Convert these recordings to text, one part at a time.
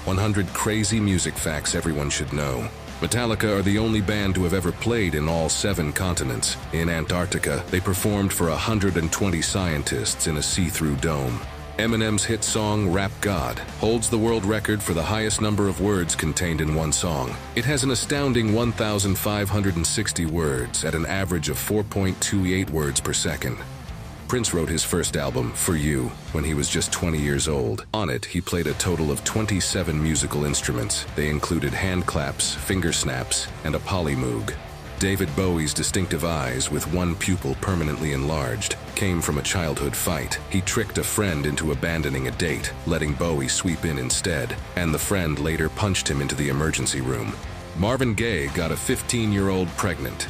100 crazy music facts everyone should know. Metallica are the only band to have ever played in all 7 continents. In Antarctica, they performed for 120 scientists in a see-through dome. Eminem's hit song, Rap God, holds the world record for the highest number of words contained in one song. It has an astounding 1,560 words at an average of 4.28 words per second. Prince wrote his first album, For You, when he was just 20 years old. On it, he played a total of 27 musical instruments. They included hand claps, finger snaps, and a polymoog. David Bowie's distinctive eyes, with one pupil permanently enlarged, came from a childhood fight. He tricked a friend into abandoning a date, letting Bowie sweep in instead, and the friend later punched him into the emergency room. Marvin Gaye got a 15-year-old pregnant.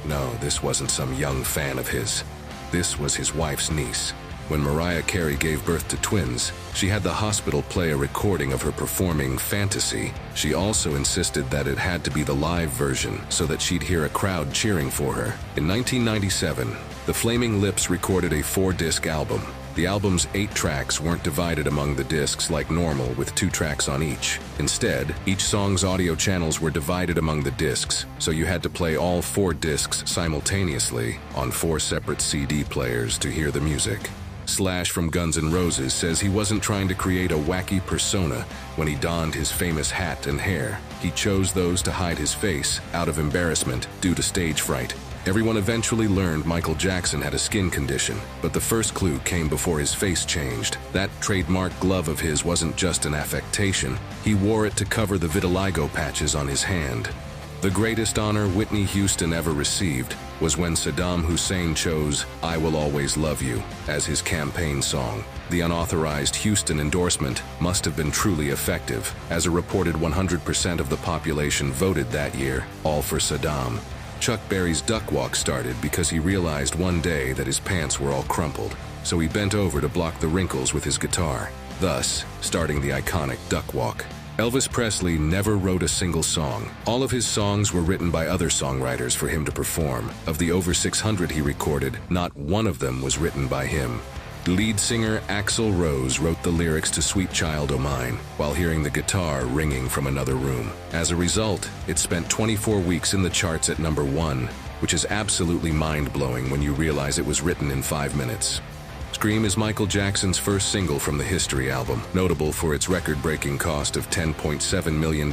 No, this wasn't some young fan of his. This was his wife's niece. When Mariah Carey gave birth to twins, she had the hospital play a recording of her performing Fantasy. She also insisted that it had to be the live version so that she'd hear a crowd cheering for her. In 1997, the Flaming Lips recorded a 4-disc album. The album's 8 tracks weren't divided among the discs like normal with 2 tracks on each. Instead, each song's audio channels were divided among the discs, so you had to play all 4 discs simultaneously on 4 separate CD players to hear the music. Slash from Guns N' Roses says he wasn't trying to create a wacky persona when he donned his famous hat and hair. He chose those to hide his face out of embarrassment due to stage fright. Everyone eventually learned Michael Jackson had a skin condition, but the first clue came before his face changed. That trademark glove of his wasn't just an affectation. He wore it to cover the vitiligo patches on his hand. The greatest honor Whitney Houston ever received was when Saddam Hussein chose I Will Always Love You as his campaign song. The unauthorized Houston endorsement must have been truly effective, as a reported 100% of the population voted that year, all for Saddam. Chuck Berry's duck walk started because he realized one day that his pants were all crumpled, so he bent over to block the wrinkles with his guitar, thus starting the iconic duck walk. Elvis Presley never wrote a single song. All of his songs were written by other songwriters for him to perform. Of the over 600 he recorded, not one of them was written by him. Lead singer Axl Rose wrote the lyrics to Sweet Child O' Mine while hearing the guitar ringing from another room. As a result, it spent 24 weeks in the charts at number 1, which is absolutely mind-blowing when you realize it was written in 5 minutes. Scream is Michael Jackson's first single from the History album, notable for its record-breaking cost of $10.7 million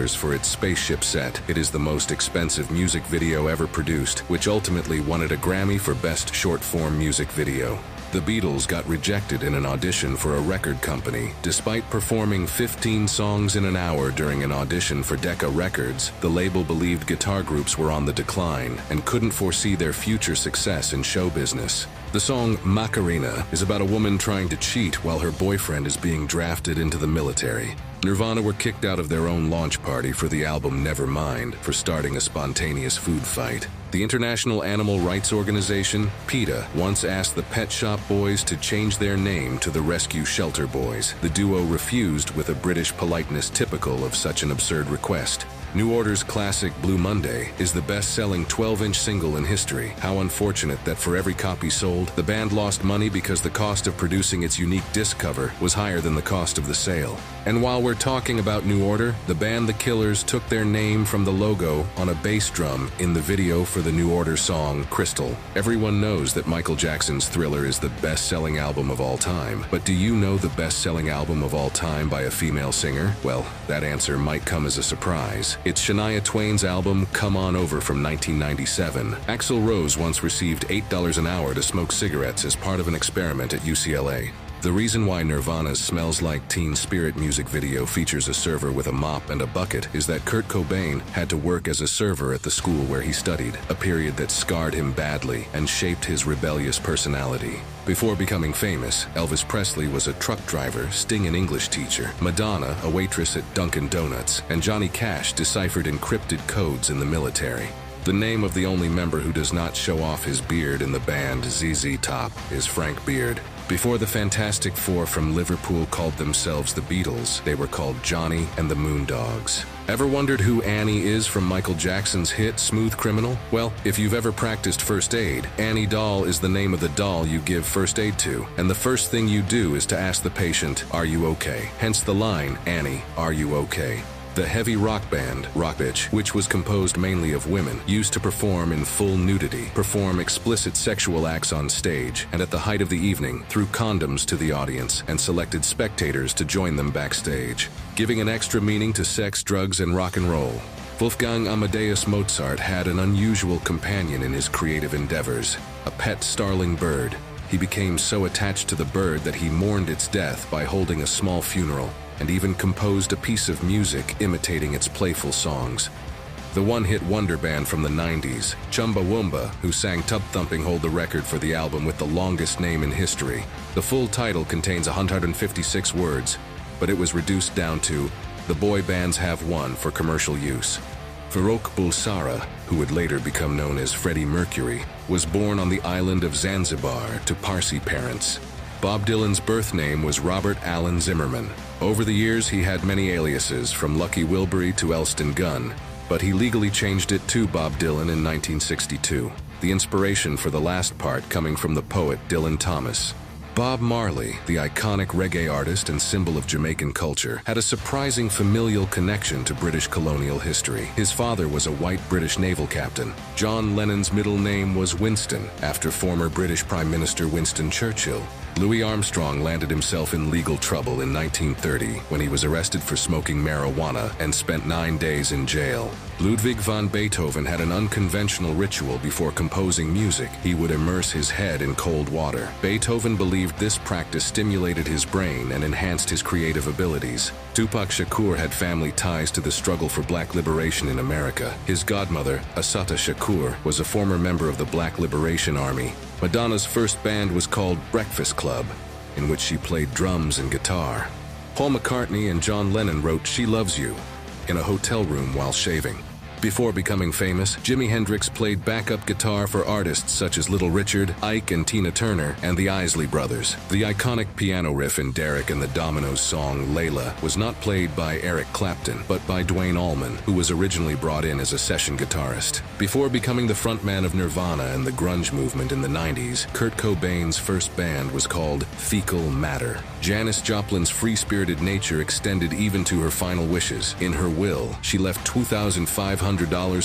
for its spaceship set. It is the most expensive music video ever produced, which ultimately won it a Grammy for Best Short-Form Music Video. The Beatles got rejected in an audition for a record company. Despite performing 15 songs in an hour during an audition for Decca Records, the label believed guitar groups were on the decline and couldn't foresee their future success in show business. The song Macarena is about a woman trying to cheat while her boyfriend is being drafted into the military. Nirvana were kicked out of their own launch party for the album Nevermind for starting a spontaneous food fight. The International Animal Rights Organization, PETA, once asked the Pet Shop Boys to change their name to the Rescue Shelter Boys. The duo refused with a British politeness typical of such an absurd request. New Order's classic Blue Monday is the best-selling 12-inch single in history. How unfortunate that for every copy sold, the band lost money because the cost of producing its unique disc cover was higher than the cost of the sale. And while we're talking about New Order, the band The Killers took their name from the logo on a bass drum in the video for the New Order song Crystal. Everyone knows that Michael Jackson's Thriller is the best-selling album of all time, but do you know the best-selling album of all time by a female singer? Well, that answer might come as a surprise. It's Shania Twain's album Come On Over from 1997. Axl Rose once received $8 an hour to smoke cigarettes as part of an experiment at UCLA. The reason why Nirvana's Smells Like Teen Spirit music video features a server with a mop and a bucket is that Kurt Cobain had to work as a server at the school where he studied, a period that scarred him badly and shaped his rebellious personality. Before becoming famous, Elvis Presley was a truck driver, Sting an English teacher, Madonna a waitress at Dunkin' Donuts, and Johnny Cash deciphered encrypted codes in the military. The name of the only member who does not show off his beard in the band ZZ Top is Frank Beard. Before the Fantastic Four from Liverpool called themselves the Beatles, they were called Johnny and the Moondogs. Ever wondered who Annie is from Michael Jackson's hit Smooth Criminal? Well, if you've ever practiced first aid, Annie Doll is the name of the doll you give first aid to, and the first thing you do is to ask the patient, "Are you okay?" Hence the line, "Annie, are you okay?" The heavy rock band, Rock Bitch, which was composed mainly of women, used to perform in full nudity, perform explicit sexual acts on stage, and at the height of the evening, threw condoms to the audience and selected spectators to join them backstage, giving an extra meaning to sex, drugs, and rock and roll. Wolfgang Amadeus Mozart had an unusual companion in his creative endeavors, a pet starling bird. He became so attached to the bird that he mourned its death by holding a small funeral, and even composed a piece of music imitating its playful songs. The one-hit wonder band from the 90s, Chumbawamba, who sang Tub Thumping, hold the record for the album with the longest name in history. The full title contains 156 words, but it was reduced down to "The Boy Bands Have One" for commercial use. Farrokh Bulsara, who would later become known as Freddie Mercury, was born on the island of Zanzibar to Parsi parents. Bob Dylan's birth name was Robert Allen Zimmerman. Over the years, he had many aliases, from Lucky Wilbury to Elston Gunn, but he legally changed it to Bob Dylan in 1962. The inspiration for the last part coming from the poet Dylan Thomas. Bob Marley, the iconic reggae artist and symbol of Jamaican culture, had a surprising familial connection to British colonial history. His father was a white British naval captain. John Lennon's middle name was Winston, after former British Prime Minister Winston Churchill. Louis Armstrong landed himself in legal trouble in 1930 when he was arrested for smoking marijuana and spent 9 days in jail. Ludwig van Beethoven had an unconventional ritual before composing music. He would immerse his head in cold water. Beethoven believed this practice stimulated his brain and enhanced his creative abilities. Tupac Shakur had family ties to the struggle for black liberation in America. His godmother, Assata Shakur, was a former member of the Black Liberation Army. Madonna's first band was called Breakfast Club, in which she played drums and guitar. Paul McCartney and John Lennon wrote "She Loves You" in a hotel room while shaving. Before becoming famous, Jimi Hendrix played backup guitar for artists such as Little Richard, Ike and Tina Turner, and the Isley Brothers. The iconic piano riff in Derek and the Dominoes song "Layla" was not played by Eric Clapton, but by Duane Allman, who was originally brought in as a session guitarist. Before becoming the frontman of Nirvana and the grunge movement in the 90s, Kurt Cobain's first band was called Fecal Matter. Janis Joplin's free-spirited nature extended even to her final wishes. In her will, she left $2,500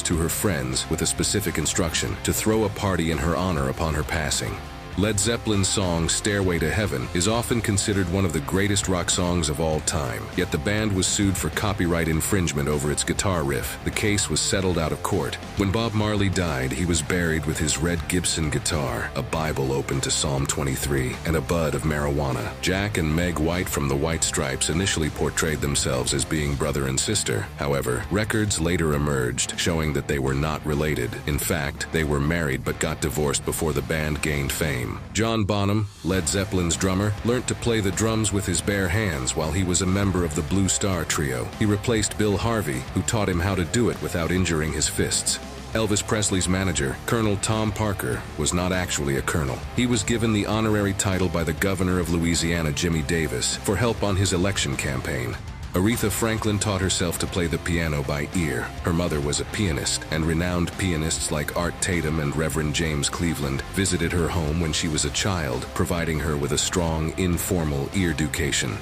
to her friends with a specific instruction to throw a party in her honor upon her passing. Led Zeppelin's song "Stairway to Heaven" is often considered one of the greatest rock songs of all time, yet the band was sued for copyright infringement over its guitar riff. The case was settled out of court. When Bob Marley died, he was buried with his red Gibson guitar, a Bible open to Psalm 23, and a bud of marijuana. Jack and Meg White from the White Stripes initially portrayed themselves as being brother and sister. However, records later emerged showing that they were not related. In fact, they were married but got divorced before the band gained fame. John Bonham, Led Zeppelin's drummer, learned to play the drums with his bare hands while he was a member of the Blue Star Trio. He replaced Bill Harvey, who taught him how to do it without injuring his fists. Elvis Presley's manager, Colonel Tom Parker, was not actually a colonel. He was given the honorary title by the governor of Louisiana, Jimmy Davis, for help on his election campaign. Aretha Franklin taught herself to play the piano by ear. Her mother was a pianist, and renowned pianists like Art Tatum and Reverend James Cleveland visited her home when she was a child, providing her with a strong, informal ear-ducation.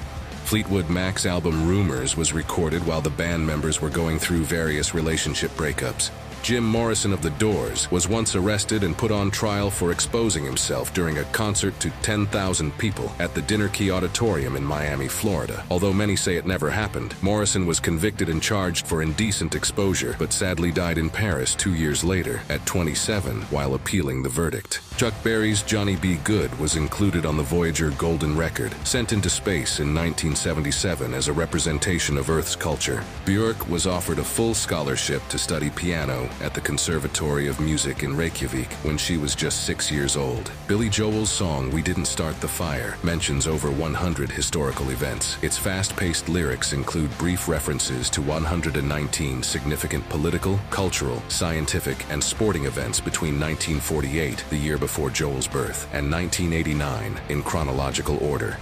Fleetwood Mac's album Rumors was recorded while the band members were going through various relationship breakups. Jim Morrison of The Doors was once arrested and put on trial for exposing himself during a concert to 10,000 people at the Dinner Key Auditorium in Miami, Florida. Although many say it never happened, Morrison was convicted and charged for indecent exposure, but sadly died in Paris 2 years later, at 27, while appealing the verdict. Chuck Berry's Johnny B. Good was included on the Voyager Golden Record, sent into space in 1977 as a representation of Earth's culture. Björk was offered a full scholarship to study piano at the Conservatory of Music in Reykjavik when she was just 6 years old. Billy Joel's song "We Didn't Start the Fire" mentions over 100 historical events. Its fast-paced lyrics include brief references to 119 significant political, cultural, scientific, and sporting events between 1948, the year before Joel's birth, and 1989 in chronological order.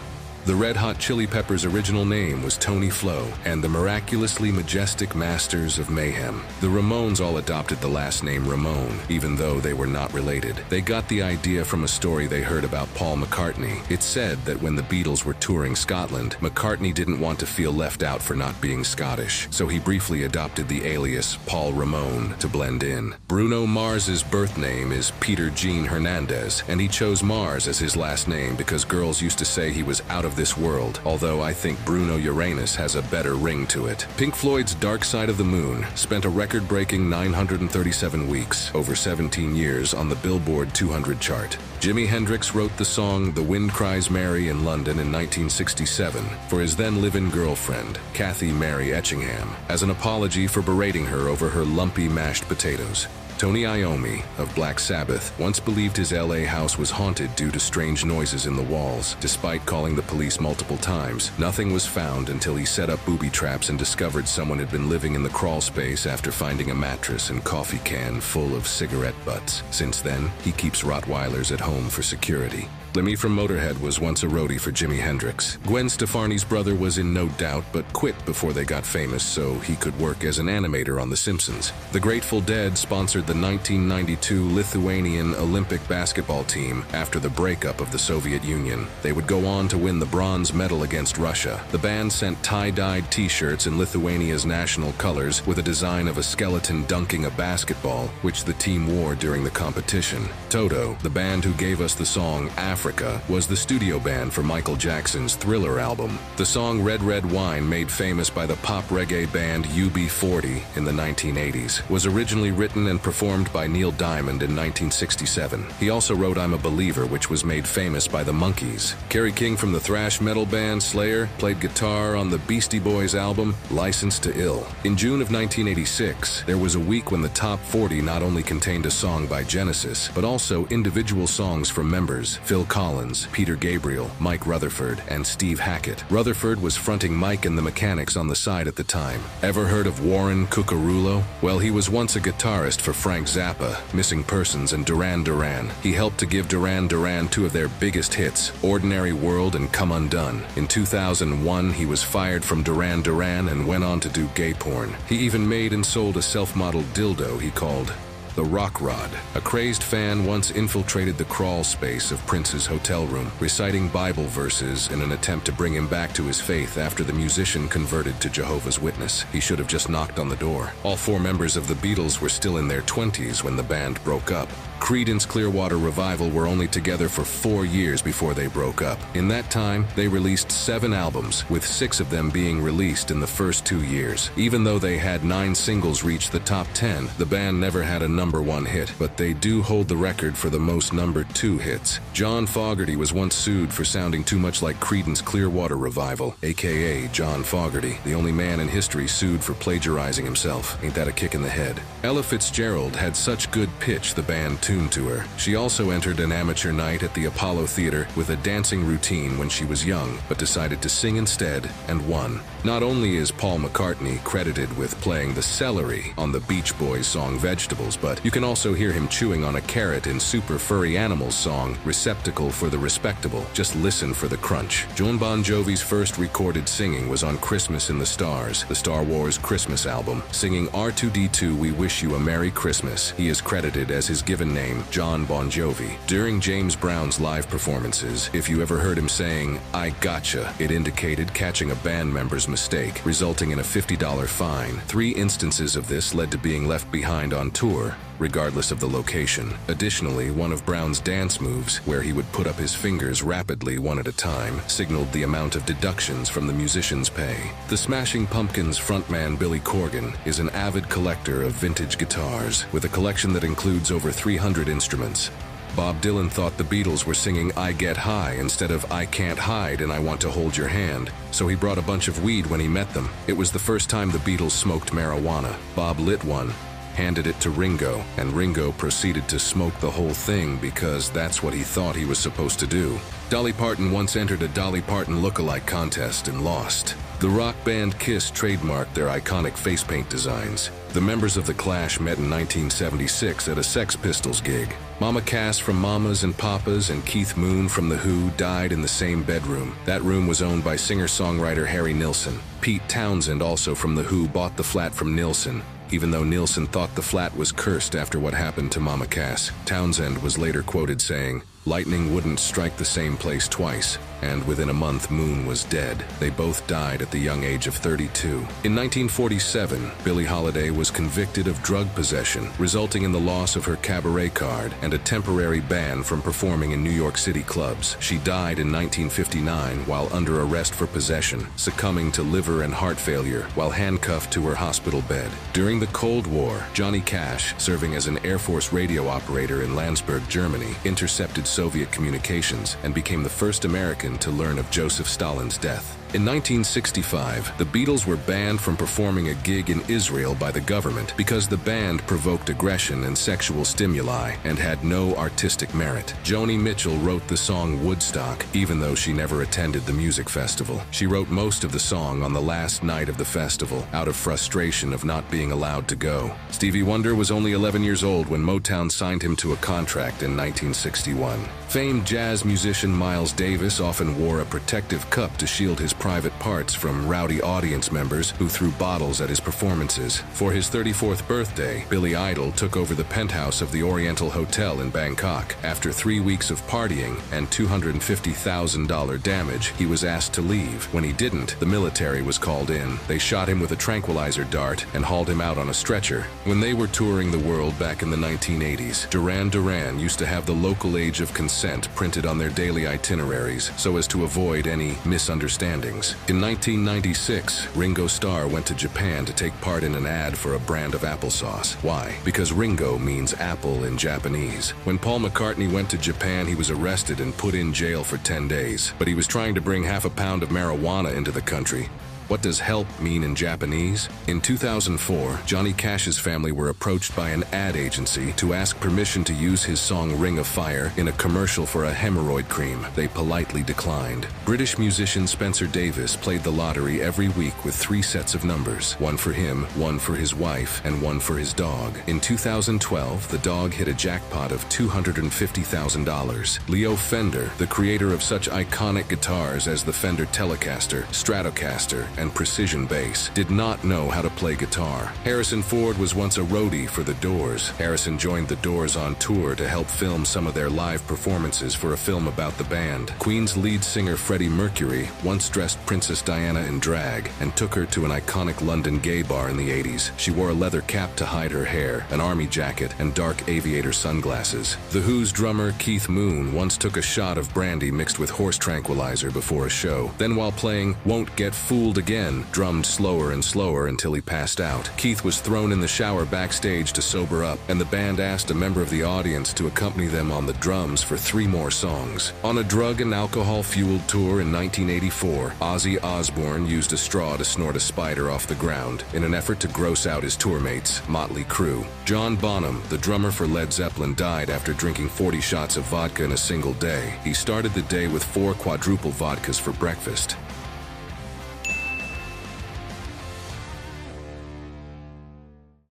The Red Hot Chili Peppers' original name was Tony Flo, and the miraculously majestic Masters of Mayhem. The Ramones all adopted the last name Ramone, even though they were not related. They got the idea from a story they heard about Paul McCartney. It said that when the Beatles were touring Scotland, McCartney didn't want to feel left out for not being Scottish, so he briefly adopted the alias Paul Ramone to blend in. Bruno Mars's birth name is Peter Jean Hernandez, and he chose Mars as his last name because girls used to say he was out of this world, although I think Bruno Uranus has a better ring to it. Pink Floyd's Dark Side of the Moon spent a record-breaking 937 weeks, over 17 years, on the Billboard 200 chart. Jimi Hendrix wrote the song The Wind Cries Mary in London in 1967 for his then live-in girlfriend, Kathy Mary Etchingham, as an apology for berating her over her lumpy mashed potatoes. Tony Iommi of Black Sabbath once believed his LA house was haunted due to strange noises in the walls. Despite calling the police multiple times, nothing was found until he set up booby traps and discovered someone had been living in the crawl space after finding a mattress and coffee can full of cigarette butts. Since then, he keeps Rottweilers at home for security. Lemmy from Motorhead was once a roadie for Jimi Hendrix. Gwen Stefani's brother was in No Doubt, but quit before they got famous so he could work as an animator on The Simpsons. The Grateful Dead sponsored the 1992 Lithuanian Olympic basketball team after the breakup of the Soviet Union. They would go on to win the bronze medal against Russia. The band sent tie-dyed t-shirts in Lithuania's national colors with a design of a skeleton dunking a basketball, which the team wore during the competition. Toto, the band who gave us the song Africa, was the studio band for Michael Jackson's Thriller album. The song Red Red Wine, made famous by the pop reggae band UB40 in the 1980s, was originally written and performed by Neil Diamond in 1967. He also wrote I'm a Believer, which was made famous by the Monkees. Kerry King from the thrash metal band Slayer played guitar on the Beastie Boys album License to Ill. In June of 1986, there was a week when the top 40 not only contained a song by Genesis, but also individual songs from members Phil Collins, Peter Gabriel, Mike Rutherford, and Steve Hackett. Rutherford was fronting Mike and the Mechanics on the side at the time. Ever heard of Warren Cucurullo? Well, he was once a guitarist for Frank Zappa, Missing Persons, and Duran Duran. He helped to give Duran Duran two of their biggest hits, Ordinary World and Come Undone. In 2001, he was fired from Duran Duran and went on to do gay porn. He even made and sold a self-modeled dildo he called the Rock Rod. A crazed fan once infiltrated the crawl space of Prince's hotel room, reciting Bible verses in an attempt to bring him back to his faith after the musician converted to Jehovah's Witness. He should have just knocked on the door. All four members of the Beatles were still in their 20s when the band broke up. Creedence Clearwater Revival were only together for 4 years before they broke up. In that time, they released 7 albums, with 6 of them being released in the first 2 years. Even though they had 9 singles reach the top 10, the band never had a #1 hit, but they do hold the record for the most #2 hits. John Fogerty was once sued for sounding too much like Creedence Clearwater Revival, aka John Fogerty, the only man in history sued for plagiarizing himself. Ain't that a kick in the head? Ella Fitzgerald had such good pitch the band tuned to her. She also entered an amateur night at the Apollo Theater with a dancing routine when she was young, but decided to sing instead and won. Not only is Paul McCartney credited with playing the celery on the Beach Boys song Vegetables, but you can also hear him chewing on a carrot in Super Furry Animals song Receptacle for the Respectable. Just listen for the crunch. Jon Bon Jovi's first recorded singing was on Christmas in the Stars, the Star Wars Christmas album. Singing R2-D2 We Wish You a Merry Christmas, he is credited as his given name, Jon Bon Jovi. During James Brown's live performances, if you ever heard him saying, "I gotcha," it indicated catching a band member's mistake, resulting in a $50 fine. 3 instances of this led to being left behind on tour, regardless of the location. Additionally, one of Brown's dance moves, where he would put up his fingers rapidly one at a time, signaled the amount of deductions from the musician's pay. The Smashing Pumpkins frontman Billy Corgan is an avid collector of vintage guitars, with a collection that includes over 300 instruments. Bob Dylan thought the Beatles were singing I Get High instead of I Can't Hide and I Want to Hold Your Hand, so he brought a bunch of weed when he met them. It was the first time the Beatles smoked marijuana. Bob lit one, handed it to Ringo, and Ringo proceeded to smoke the whole thing because that's what he thought he was supposed to do. Dolly Parton once entered a Dolly Parton look-alike contest and lost. The rock band Kiss trademarked their iconic face paint designs. The members of The Clash met in 1976 at a Sex Pistols gig. Mama Cass from Mamas and Papas and Keith Moon from The Who died in the same bedroom. That room was owned by singer-songwriter Harry Nilsson. Pete Townsend, also from The Who, bought the flat from Nilsson, even though Nilsson thought the flat was cursed after what happened to Mama Cass. Townsend was later quoted saying, "Lightning wouldn't strike the same place twice," and within a month Moon was dead. They both died at the young age of 32. In 1947, Billie Holiday was convicted of drug possession, resulting in the loss of her cabaret card and a temporary ban from performing in New York City clubs. She died in 1959 while under arrest for possession, succumbing to liver and heart failure while handcuffed to her hospital bed. During the Cold War, Johnny Cash, serving as an Air Force radio operator in Landsberg, Germany, intercepted Soviet communications and became the first American to learn of Joseph Stalin's death. In 1965, the Beatles were banned from performing a gig in Israel by the government because the band provoked aggression and sexual stimuli and had no artistic merit. Joni Mitchell wrote the song Woodstock, even though she never attended the music festival. She wrote most of the song on the last night of the festival, out of frustration of not being allowed to go. Stevie Wonder was only 11 years old when Motown signed him to a contract in 1961. Famed jazz musician Miles Davis often wore a protective cup to shield his private parts from rowdy audience members who threw bottles at his performances. For his 34th birthday, Billy Idol took over the penthouse of the Oriental Hotel in Bangkok. After 3 weeks of partying and $250,000 damage, he was asked to leave. When he didn't, the military was called in. They shot him with a tranquilizer dart and hauled him out on a stretcher. When they were touring the world back in the 1980s, Duran Duran used to have the local age of consent printed on their daily itineraries so as to avoid any misunderstandings. In 1996, Ringo Starr went to Japan to take part in an ad for a brand of applesauce. Why? Because Ringo means apple in Japanese. When Paul McCartney went to Japan, he was arrested and put in jail for 10 days. But he was trying to bring half a pound of marijuana into the country. What does help mean in Japanese? In 2004, Johnny Cash's family were approached by an ad agency to ask permission to use his song Ring of Fire in a commercial for a hemorrhoid cream. They politely declined. British musician Spencer Davis played the lottery every week with 3 sets of numbers, one for him, one for his wife, and one for his dog. In 2012, the dog hit a jackpot of $250,000. Leo Fender, the creator of such iconic guitars as the Fender Telecaster, Stratocaster, and precision bass, did not know how to play guitar. Harrison Ford was once a roadie for The Doors. Harrison joined The Doors on tour to help film some of their live performances for a film about the band. Queen's lead singer Freddie Mercury once dressed Princess Diana in drag and took her to an iconic London gay bar in the 80s. She wore a leather cap to hide her hair, an army jacket, and dark aviator sunglasses. The Who's drummer Keith Moon once took a shot of brandy mixed with horse tranquilizer before a show. Then while playing Won't Get Fooled Again, drummed slower and slower until he passed out. Keith was thrown in the shower backstage to sober up, and the band asked a member of the audience to accompany them on the drums for 3 more songs. On a drug and alcohol-fueled tour in 1984, Ozzy Osbourne used a straw to snort a spider off the ground in an effort to gross out his tourmates, Motley Crue. John Bonham, the drummer for Led Zeppelin, died after drinking 40 shots of vodka in a single day. He started the day with 4 quadruple vodkas for breakfast.